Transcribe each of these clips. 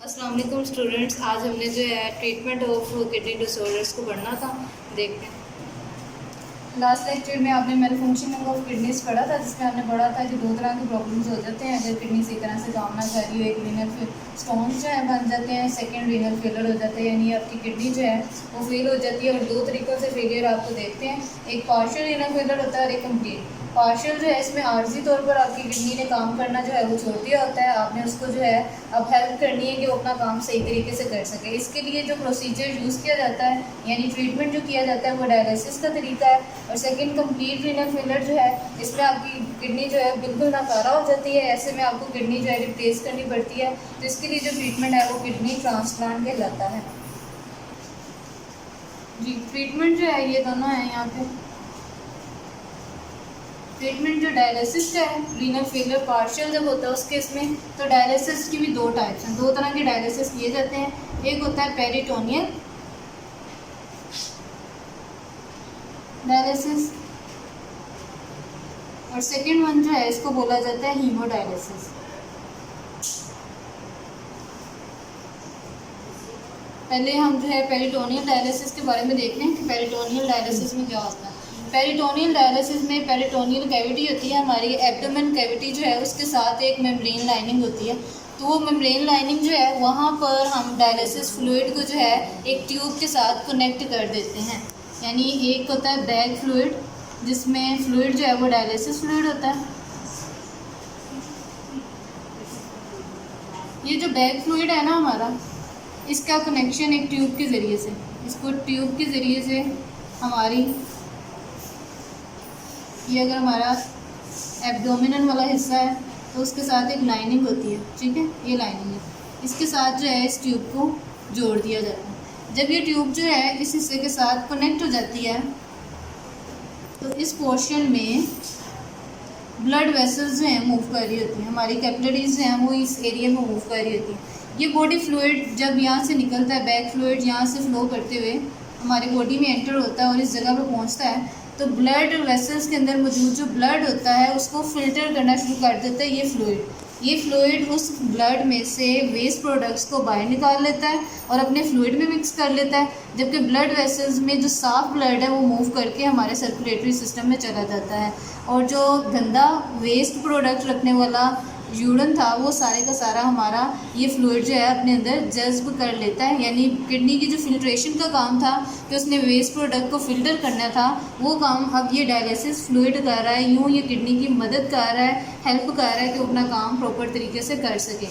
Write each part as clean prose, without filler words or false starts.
अस्सलाम वालेकुम स्टूडेंट्स। आज हमने जो है ट्रीटमेंट ऑफ किडनी डिसऑर्डर्स को पढ़ना था। देखते हैं, लास्ट लेक्चर में आपने मेलफंक्शनिंग ऑफ किडनीज पढ़ा था, जिसमें आपने पढ़ा था कि दो तरह के प्रॉब्लम्स हो जाते हैं अगर किडनी सही तरह से काम ना कर रही हो। एक रीनल स्टोन्स जो है बन जाते हैं, सेकंड रीनल फेलर हो जाते हैं, यानी आपकी किडनी जो है वो फेल हो जाती है। और दो तरीक़ों से फेलियर आपको देखते हैं, एक पार्शियल रीनल फेलर होता है और एक कंप्लीट। पार्शियल जो है इसमें आर्जी तौर पर आपकी किडनी ने काम करना जो है वो छोड़ दिया होता है, आपने उसको जो है अब हेल्प करनी है कि वो अपना काम सही तरीके से कर सके। इसके लिए जो प्रोसीजर यूज़ किया जाता है यानी ट्रीटमेंट जो किया जाता है वो डायलिसिस का तरीका है। और सेकंड कंप्लीट रीनल फेलर जो है इसमें आपकी किडनी जो है बिल्कुल नाकारा हो जाती है, ऐसे में आपको किडनी जो है रिप्लेस करनी पड़ती है। तो इसके लिए जो ट्रीटमेंट है वो किडनी ट्रांसप्लांट कहलाता है जी। ट्रीटमेंट जो है ये दोनों है यहाँ पे। ट्रीटमेंट जो डायलिसिस का है, रीनल फेलियर पार्शियल जब होता है उस केस में, तो डायलिसिस की भी दो टाइप्स हैं, दो तरह के डायलिसिस किए जाते हैं। एक होता है पेरिटोनियल डायलिसिस और सेकंड वन जो है इसको बोला जाता है हीमोडायलिसिस। पहले हम जो है पेरिटोनियल डायलिसिस के बारे में देख लें कि पेरिटोनियल डायलिसिस में क्या होता है। पेरिटोनियल डायलिसिस में पेरिटोनियल कैविटी होती है, हमारी एब्डोमेन कैविटी जो है उसके साथ एक मेम्ब्रेन लाइनिंग होती है। तो वो मेम्ब्रेन लाइनिंग जो है वहाँ पर हम डायलिसिस फ्लूइड को जो है एक ट्यूब के साथ कनेक्ट कर देते हैं। यानी एक होता है बैग फ्लूइड, जिसमें फ्लूइड जो है वो डायलिसिस फ्लूइड होता है। ये जो बैग फ्लूइड है ना हमारा, इसका कनेक्शन एक ट्यूब के ज़रिए से, इसको ट्यूब के ज़रिए से हमारी ये अगर हमारा एब्डोमिनल वाला हिस्सा है तो उसके साथ एक लाइनिंग होती है, ठीक है, ये लाइनिंग है, इसके साथ जो है इस ट्यूब को जोड़ दिया जाता है। जब ये ट्यूब जो है इस हिस्से के साथ कनेक्ट हो जाती है तो इस पोर्शन में ब्लड वेसल्स जो हैं मूव कर रही होती हैं, हमारी कैपिलरीज जो हैं वो इस एरिया में मूव कर रही होती हैं। ये बॉडी फ्लूइड जब यहाँ से निकलता है, बैक फ्लूइड यहाँ से फ्लो करते हुए हमारी बॉडी में एंटर होता है और इस जगह पर पहुँचता है, तो ब्लड वेसल्स के अंदर मौजूद जो ब्लड होता है उसको फिल्टर करना शुरू कर देता है ये फ्लूइड। ये फ्लूइड उस ब्लड में से वेस्ट प्रोडक्ट्स को बाहर निकाल लेता है और अपने फ्लूइड में मिक्स कर लेता है, जबकि ब्लड वेसल्स में जो साफ़ ब्लड है वो मूव करके हमारे सर्कुलेटरी सिस्टम में चला जाता है और जो गंदा वेस्ट प्रोडक्ट रखने वाला यूरिन था वो सारे का सारा हमारा ये फ्लूइड जो है अपने अंदर जज्ब कर लेता है। यानी किडनी की जो फिल्ट्रेशन का काम था कि उसने वेस्ट प्रोडक्ट को फिल्टर करना था, वो काम अब ये डायलिसिस फ्लूइड कर रहा है। यूँ ये किडनी की मदद कर रहा है, हेल्प कर रहा है कि वो अपना काम प्रॉपर तरीके से कर सके।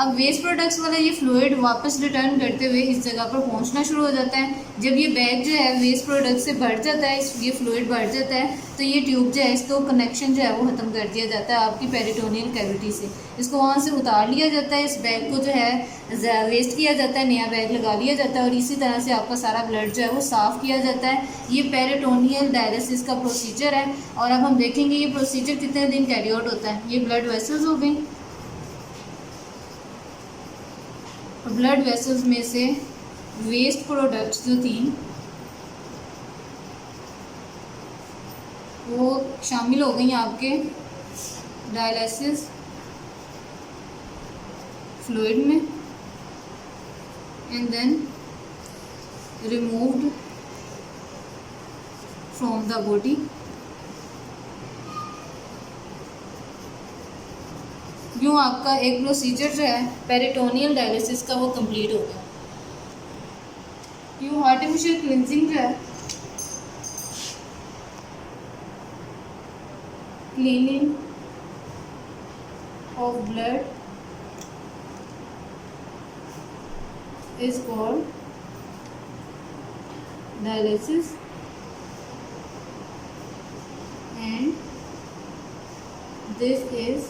अब वेस्ट प्रोडक्ट्स वाला ये फ्लूइड वापस रिटर्न करते हुए इस जगह पर पहुंचना शुरू हो जाता है। जब ये बैग जो है वेस्ट प्रोडक्ट से भर जाता है, ये फ्लूइड भर जाता है, तो ये ट्यूब जो है इसको कनेक्शन जो है वो ख़त्म कर दिया जाता है आपकी पेरिटोनियल कैविटी से। इसको वहाँ से उतार लिया जाता है, इस बैग को जो है वेस्ट किया जाता है, नया बैग लगा लिया जाता है और इसी तरह से आपका सारा ब्लड जो है वो साफ़ किया जाता है। ये पेरिटोनियल डायलिसिस का प्रोसीजर है। और अब हम देखेंगे ये प्रोसीजर कितने दिन कैरी आउट होता है। ये ब्लड वेसल्स हो गई, ब्लड वेसल्स में से वेस्ट प्रोडक्ट्स जो थी वो शामिल हो गई आपके डायलिसिस फ्लूइड में and then removed from the body. यूँ आपका एक प्रोसीजर जो है पेरिटोनियल डायलिसिस का वो कंप्लीट हो गया। यूँ आर्टिफिशियल क्लिनजिंग जो है, cleaning of blood is called dialysis and this is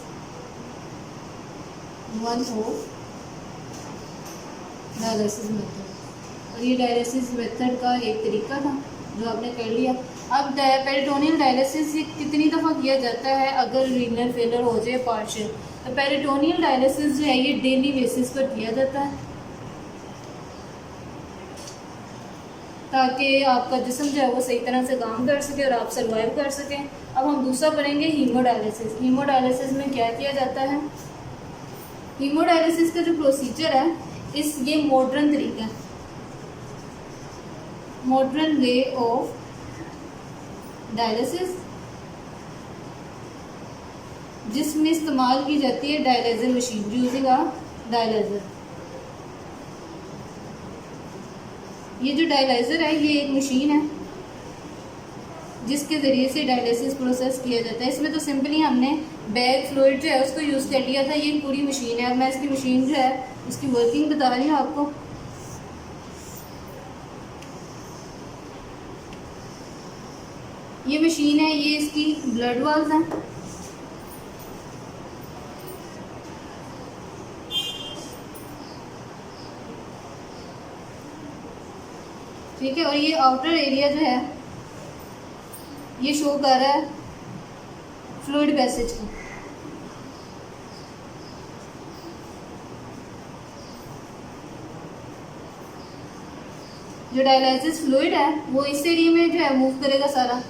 one of dialysis method. और ये डायलिसिस मेथड का एक तरीका था जो आपने कर लिया। अब पेरिटोनियल डायलिसिस ये कितनी दफ़ा किया जाता है अगर रीनल फेलियर हो जाए पार्शियल, तो पेरिटोनियल डायलिसिस जो है ये डेली बेसिस पर किया जाता है ताकि आपका जिस्म जो है वो सही तरह से काम कर सके और आप सर्वाइव कर सकें। अब हम दूसरा पढ़ेंगे हीमोडायलिसिस। हीमोडायलिसिस में क्या किया जाता है? हीमोडायलिसिस का जो प्रोसीजर है ये मॉडर्न तरीका है, मॉडर्न वे ऑफ डायलिसिस, जिसमें इस्तेमाल की जाती है dialysis machine, using a dialysis. ये जो डायलिसिस है ये एक मशीन है जिसके ज़रिए से डायलिसिस प्रोसेस किया जाता है। इसमें तो सिंपली हमने बैग फ्लूइड जो है उसको यूज़ कर लिया था। ये पूरी मशीन है। अब मैं इसकी मशीन जो है उसकी वर्किंग बता रही हूँ आपको। ये मशीन है, ये इसकी ब्लड वाल्व हैं। ठीक है, और ये आउटर एरिया जो है ये शो कर रहा है फ्लूइड पैसेज को। जो डायलिसिस फ्लूइड है वो इस एरिया में जो है मूव करेगा सारा,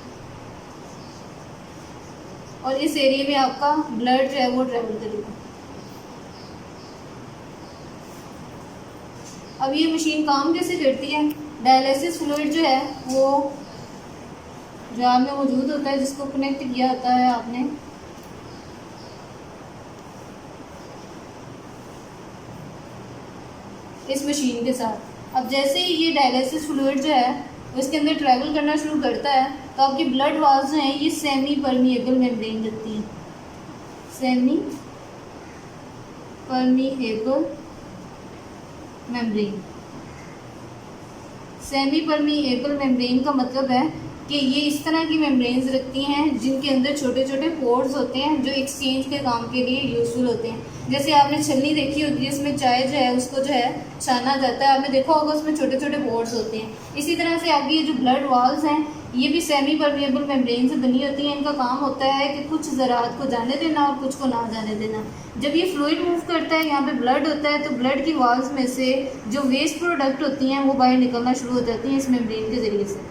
और इस एरिया में आपका ब्लड जो है वो ट्रेवल करेगा। अब ये मशीन काम कैसे करती है? डायलिसिस फ्लूइड जो है वो जार में मौजूद होता है, जिसको कनेक्ट किया होता है आपने इस मशीन के साथ। अब जैसे ही ये डायलिसिस फ्लूइड जो है वो इसके अंदर ट्रैवल करना शुरू करता है तो आपकी ब्लड वाल्व जो हैं ये सेमी परमिएबल मेम्ब्रेन रखती हैं। Semi permeable membrane. Semi permeable membrane का मतलब है कि ये इस तरह की मेम्ब्रेन्स रखती हैं जिनके अंदर छोटे छोटे पोर्स होते हैं जो एक्सचेंज के काम के लिए यूज़फुल होते हैं। जैसे आपने छन्नी देखी होगी जिसमें चाय जो है उसको जो है छाना जाता है, आपने देखा होगा उसमें छोटे छोटे पोर्स होते हैं। इसी तरह से आपकी ये जो ब्लड वाल्व्स हैं ये भी सेमी परमिएबल मेम्ब्रेन से बनी होती हैं। इनका काम होता है कि कुछ ज़रात को जाने देना और कुछ को ना जाने देना। जब ये फ्लूइड मूव करता है, यहाँ पे ब्लड होता है, तो ब्लड की वाल्व्स में से जो वेस्ट प्रोडक्ट होती हैं वो बाहर निकलना शुरू हो जाती हैं इस मेम्ब्रेन के ज़रिए से।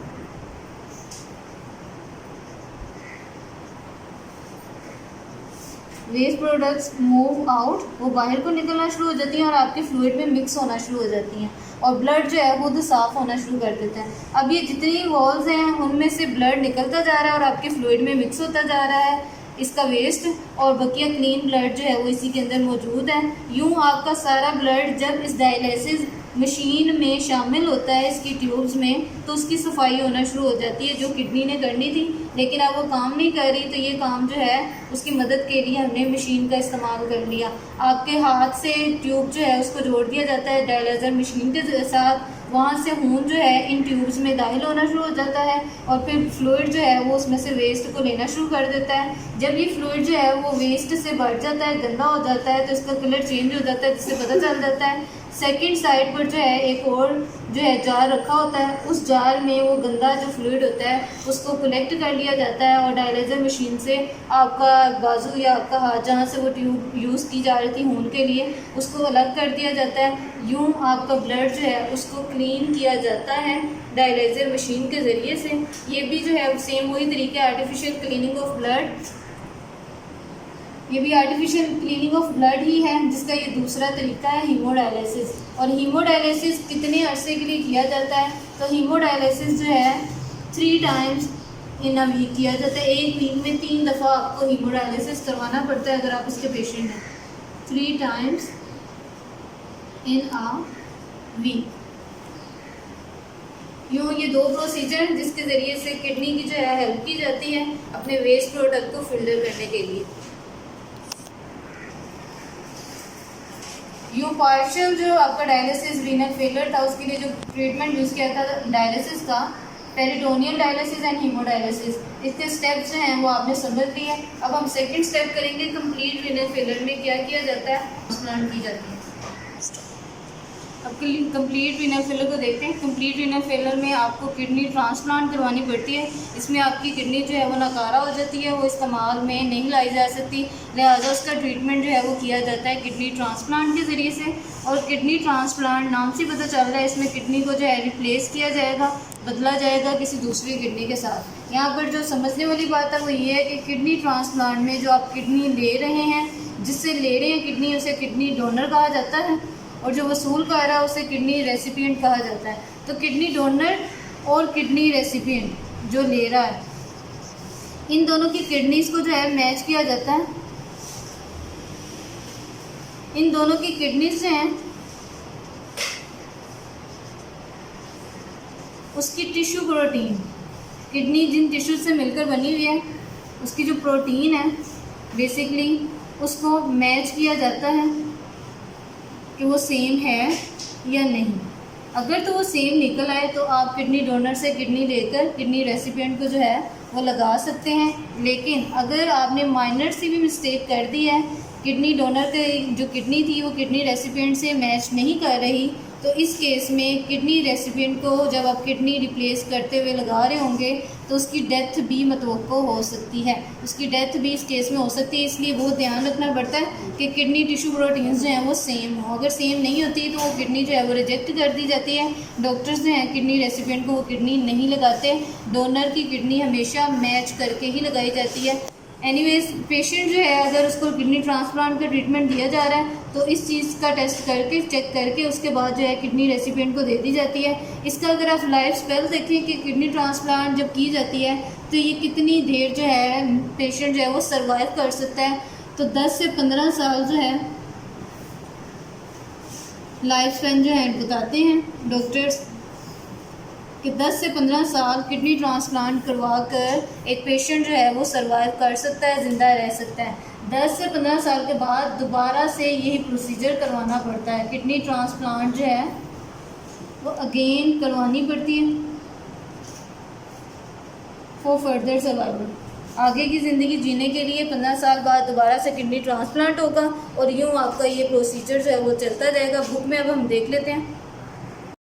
वेस्ट प्रोडक्ट्स मूव आउट, वो बाहर को निकलना शुरू हो जाती हैं और आपके फ्लूइड में मिक्स होना शुरू हो जाती हैं और ब्लड जो है खुद साफ़ होना शुरू कर देता है। अब ये जितनी वॉल्स हैं उनमें से ब्लड निकलता जा रहा है और आपके फ्लूइड में मिक्स होता जा रहा है इसका वेस्ट, और बकिया क्लीन ब्लड जो है वो इसी के अंदर मौजूद है। यूँ आपका सारा ब्लड जब इस डायलिसिस मशीन में शामिल होता है इसकी ट्यूब्स में, तो उसकी सफाई होना शुरू हो जाती है जो किडनी ने करनी थी, लेकिन अब वो काम नहीं कर रही। तो ये काम जो है उसकी मदद के लिए हमने मशीन का इस्तेमाल कर लिया। आपके हाथ से ट्यूब जो है उसको जोड़ दिया जाता है डायलिसिस मशीन के साथ, वहाँ से खून जो है इन ट्यूब्स में दाखिल होना शुरू हो जाता है और फिर फ्लूइड जो है वो उसमें से वेस्ट को लेना शुरू कर देता है। जब ये फ्लूइड जो है वो वेस्ट से भर जाता है, गंदा हो जाता है, तो इसका कलर चेंज हो जाता है, जिससे पता चल जाता है। सेकंड साइड पर जो है एक और जो है जार रखा होता है, उस जार में वो गंदा जो फ्लूइड होता है उसको कलेक्ट कर लिया जाता है और डायलिसिस मशीन से आपका बाजू या आपका हाथ जहाँ से वो ट्यूब यूज़ की जा रही थी खून के लिए उसको अलग कर दिया जाता है। यूँ आपका ब्लड जो है उसको क्लीन किया जाता है डायलिसिस मशीन के ज़रिए से। ये भी जो है सेम वही तरीका है आर्टिफिशियल क्लीनिंग ऑफ ब्लड, ये भी आर्टिफिशियल क्लीनिंग ऑफ ब्लड ही है, जिसका ये दूसरा तरीका है हीमोडायलिसिस। और हीमोडायलिसिस कितने अरसे के लिए किया जाता है? तो हीमोडायलिसिस जो है 3 टाइम्स इन अ वीक किया जाता है। एक वीक में 3 दफ़ा आपको हीमोडायलिसिस करवाना पड़ता है अगर आप इसके पेशेंट हैं। 3 टाइम्स इन अ वीक। यूँ ये 2 प्रोसीजर हैं जिसके ज़रिए से किडनी की जो है हेल्प की जाती है अपने वेस्ट प्रोडक्ट को फिल्टर करने के लिए। यूँ पार्शियल जो आपका डायलिसिस रीनल फेलियर था उसके लिए जो ट्रीटमेंट यूज़ किया था डायलिसिस का, पेरिटोनियल डायलिसिस एंड हीमोडायलिसिस, इसके स्टेप्स जो हैं वो आपने समझ लिए। अब हम सेकंड स्टेप करेंगे कंप्लीट रीनल फेलियर में क्या किया जाता है, ट्रांसप्लांट की जाती है। अब कंप्लीट रीनल फेलियर को देखते हैं। कंप्लीट रीनल फेलियर में आपको किडनी ट्रांसप्लांट करवानी पड़ती है। इसमें आपकी किडनी जो है वो नकारा हो जाती है, वो इस्तेमाल में नहीं लाई जा सकती, लिहाजा उसका ट्रीटमेंट जो है वो किया जाता है किडनी ट्रांसप्लांट के ज़रिए से। और किडनी ट्रांसप्लांट नाम से पता चल रहा है इसमें किडनी को जो है रिप्लेस किया जाएगा, बदला जाएगा किसी दूसरी किडनी के साथ। यहाँ पर जो समझने वाली बात है वो ये है कि किडनी ट्रांसप्लांट में जो आप किडनी ले रहे हैं, जिससे ले रहे हैं किडनी, उसे किडनी डोनर कहा जाता है। और जो वसूल कर रहा है उसे किडनी रेसिपिएंट कहा जाता है। तो किडनी डोनर और किडनी रेसिपिएंट जो ले रहा है, इन दोनों की किडनीज़ को जो है मैच किया जाता है। इन दोनों की किडनीज जो हैं उसकी टिश्यू प्रोटीन, किडनी जिन टिश्यू से मिलकर बनी हुई है उसकी जो प्रोटीन है बेसिकली उसको मैच किया जाता है कि वो सेम है या नहीं। अगर तो वो सेम निकल आए तो आप किडनी डोनर से किडनी लेकर किडनी रेसिपिएंट को जो है वो लगा सकते हैं। लेकिन अगर आपने माइनर सी भी मिस्टेक कर दी है, किडनी डोनर की जो किडनी थी वो किडनी रेसिपिएंट से मैच नहीं कर रही, तो इस केस में किडनी रेसिपिएंट को जब आप किडनी रिप्लेस करते हुए लगा रहे होंगे तो उसकी डेथ भी मतवक्को हो सकती है, उसकी डेथ भी इस केस में हो सकती है। इसलिए बहुत ध्यान रखना पड़ता है कि किडनी टिश्यू प्रोटीन्स जो हैं वो सेम हो। अगर सेम नहीं होती तो वो किडनी जो है वो रिजेक्ट कर दी जाती है। डॉक्टर्स जो हैं किडनी रेसिपिएंट को वो किडनी नहीं लगाते, डोनर की किडनी हमेशा मैच करके ही लगाई जाती है। एनीवेज पेशेंट जो है अगर उसको किडनी ट्रांसप्लांट का ट्रीटमेंट दिया जा रहा है तो इस चीज़ का टेस्ट करके चेक करके उसके बाद जो है किडनी रेसिपिएंट को दे दी जाती है। इसका अगर आप लाइफ स्पेल देखें कि किडनी ट्रांसप्लांट जब की जाती है तो ये कितनी देर जो है पेशेंट जो है वो सर्वाइव कर सकता है, तो 10 से 15 साल जो है लाइफ स्पेन जो है बताते हैं डॉक्टर्स कि 10 से 15 साल किडनी ट्रांसप्लांट करवा कर एक पेशेंट जो है वो सर्वाइव कर सकता है, ज़िंदा रह सकता है। 10 से 15 साल के बाद दोबारा से यही प्रोसीजर करवाना पड़ता है, किडनी ट्रांसप्लांट जो है वो अगेन करवानी पड़ती है फॉर फर्दर सर्वाइवल। आगे की ज़िंदगी जीने के लिए 15 साल बाद दोबारा से किडनी ट्रांसप्लांट होगा और यूँ आपका ये प्रोसीजर जो है वो चलता जाएगा। बुक में अब हम देख लेते हैं।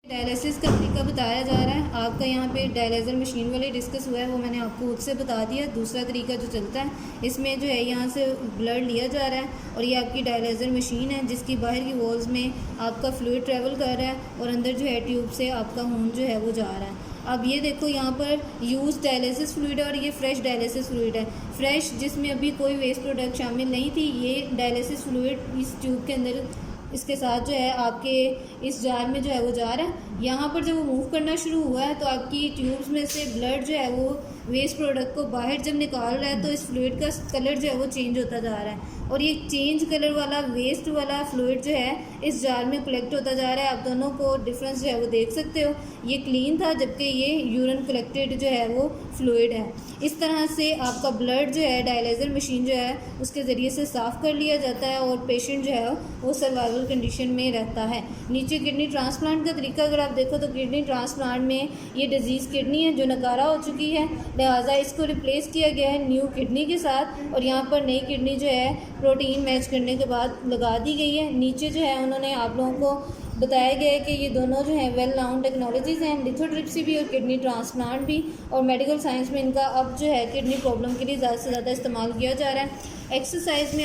डायलिसिस का तरीका बताया जा रहा है। आपका यहाँ पे डायलिज़र मशीन वाले डिस्कस हुआ है, वो मैंने आपको खुद से बता दिया। दूसरा तरीका जो चलता है इसमें जो है यहाँ से ब्लड लिया जा रहा है और ये आपकी डायलिज़र मशीन है जिसकी बाहर की वॉल्स में आपका फ्लूइड ट्रैवल कर रहा है और अंदर जो है ट्यूब से आपका खून जो है वो जा रहा है। अब ये देखो यहाँ पर यूज़ डायलिसिस फ्लूइड है और ये फ्रेश डायलिसिस फ्लूइड है। फ्रेश जिसमें अभी कोई वेस्ट प्रोडक्ट शामिल नहीं थी, ये डायलिसिस फ्लूइड इस ट्यूब के अंदर इसके साथ जो है आपके इस जार में जो है वो जा रहा है। यहाँ पर जब वो मूव करना शुरू हुआ है तो आपकी ट्यूब्स में से ब्लड जो है वो वेस्ट प्रोडक्ट को बाहर जब निकाल रहा है तो इस फ्लूइड का कलर जो है वो चेंज होता जा रहा है और ये चेंज कलर वाला वेस्ट वाला फ्लूइड जो है इस जार में कलेक्ट होता जा रहा है। आप दोनों को डिफरेंस जो है वो देख सकते हो, ये क्लीन था जबकि ये यूरिन कलेक्टेड जो है वो फ्लूइड है। इस तरह से आपका ब्लड जो है डायलिज़र मशीन जो है उसके ज़रिए से साफ़ कर लिया जाता है और पेशेंट जो है वो सर्वाइवल कंडीशन में रहता है। नीचे किडनी ट्रांसप्लांट का तरीका अगर आप देखो तो किडनी ट्रांसप्लांट में ये डिजीज़ किडनी है जो नकारा हो चुकी है, लिहाजा इसको रिप्लेस किया गया है न्यू किडनी के साथ और यहाँ पर नई किडनी जो है प्रोटीन मैच करने के बाद लगा दी गई है। नीचे जो है उन्होंने आप लोगों को बताया गया है कि ये दोनों जो हैं वेल नाउन टेक्नोलॉजीज़ हैं, लिथोट्रिप्सी भी और किडनी ट्रांसप्लांट भी, और मेडिकल साइंस में इनका अब जो है किडनी प्रॉब्लम के लिए ज़्यादा से ज़्यादा इस्तेमाल किया जा रहा है। एक्सरसाइज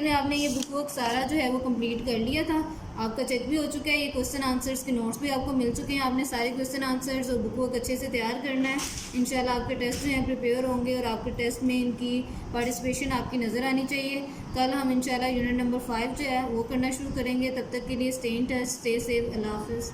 में आपने ये बुक वर्क सारा जो है वो कंप्लीट कर लिया था, आपका चेक भी हो चुका है। ये क्वेश्चन आंसर्स के नोट्स भी आपको मिल चुके हैं। आपने सारे क्वेश्चन आंसर्स और बुक वर्क अच्छे से तैयार करना है। इंशाल्लाह आपके टेस्ट जो हैं प्रिपेयर होंगे और आपके टेस्ट में इनकी पार्टिसिपेशन आपकी नज़र आनी चाहिए। कल हम इंशाल्लाह यूनिट नंबर 5 जो है वो करना शुरू करेंगे। तब तक के लिए stay in touch, stay safe, अल्लाह हाफ़िज़।